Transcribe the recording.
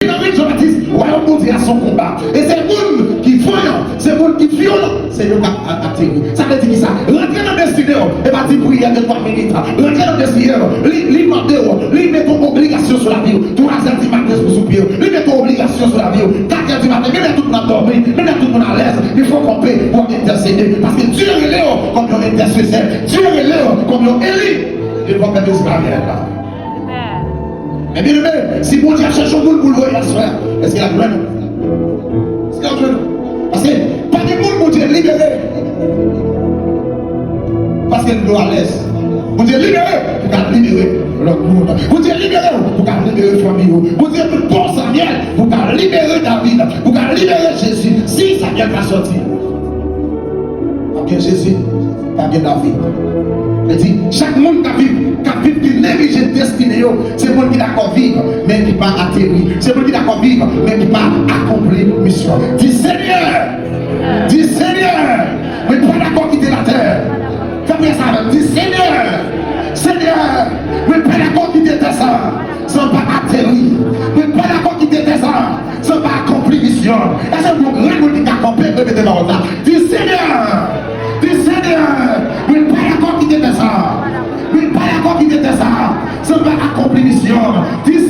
Jean-Baptiste, royaume mondial à son combat. Et c'est monde qui voyant, c'est monde qui violent, c'est le cap atterri. Ça veut dire ça. Rentrer dans le destinée, et va dire prier de 3 minutes. Rentrer dans le destinée, lui demander, lui met ton obligation sur la vie. 3h du matin pour soupirer, lui met ton obligation sur la vie. 4h du matin, même tout le monde dormi, même tout le monde à l'aise. Il faut qu'on paie pour intercéder. Parce que Dieu est là comme un intercesseur. Dieu est là comme un élu. Il faut que Dieu soit là. Mais bien aimé, si mon Dieu cherche un monde pour le voir, est-ce qu'il a besoin de nous? Est-ce qu'il a besoin de nous? Parce que pas de monde, mon Dieu libéré. Parce qu'il nous à l'aise. Mon Dieu libéré pour qu'il libérer l'autre monde. Mon Dieu libéré pour qu'il libérer la famille. Mon Dieu pour Samuel pour qu'il libérer David. Pour qu'il libérer Jésus. Si Samuel va sortir. Pas bien Jésus, pas bien David. Il dit, chaque monde qui néglige destinée, c'est le monde qui d'accord vivre, mais qui pas atterrir. C'est le monde qui d'accord vivre, mais qui pas accomplir mission. Dis Seigneur, mais pas d'accord quitter la terre. Fais ça, dis Seigneur, mais pas d'accord quitter ta terre sans pas atterrir. Mais pas d'accord quitter ta terre sans pas accomplir mission. Et c'est mon grand monde qui accomplit de tes paroles là. Dis Seigneur, mais pas d'accord quitter ta terre. Mais pas d'accord quitter ta terre sans pas accomplir mission. Dis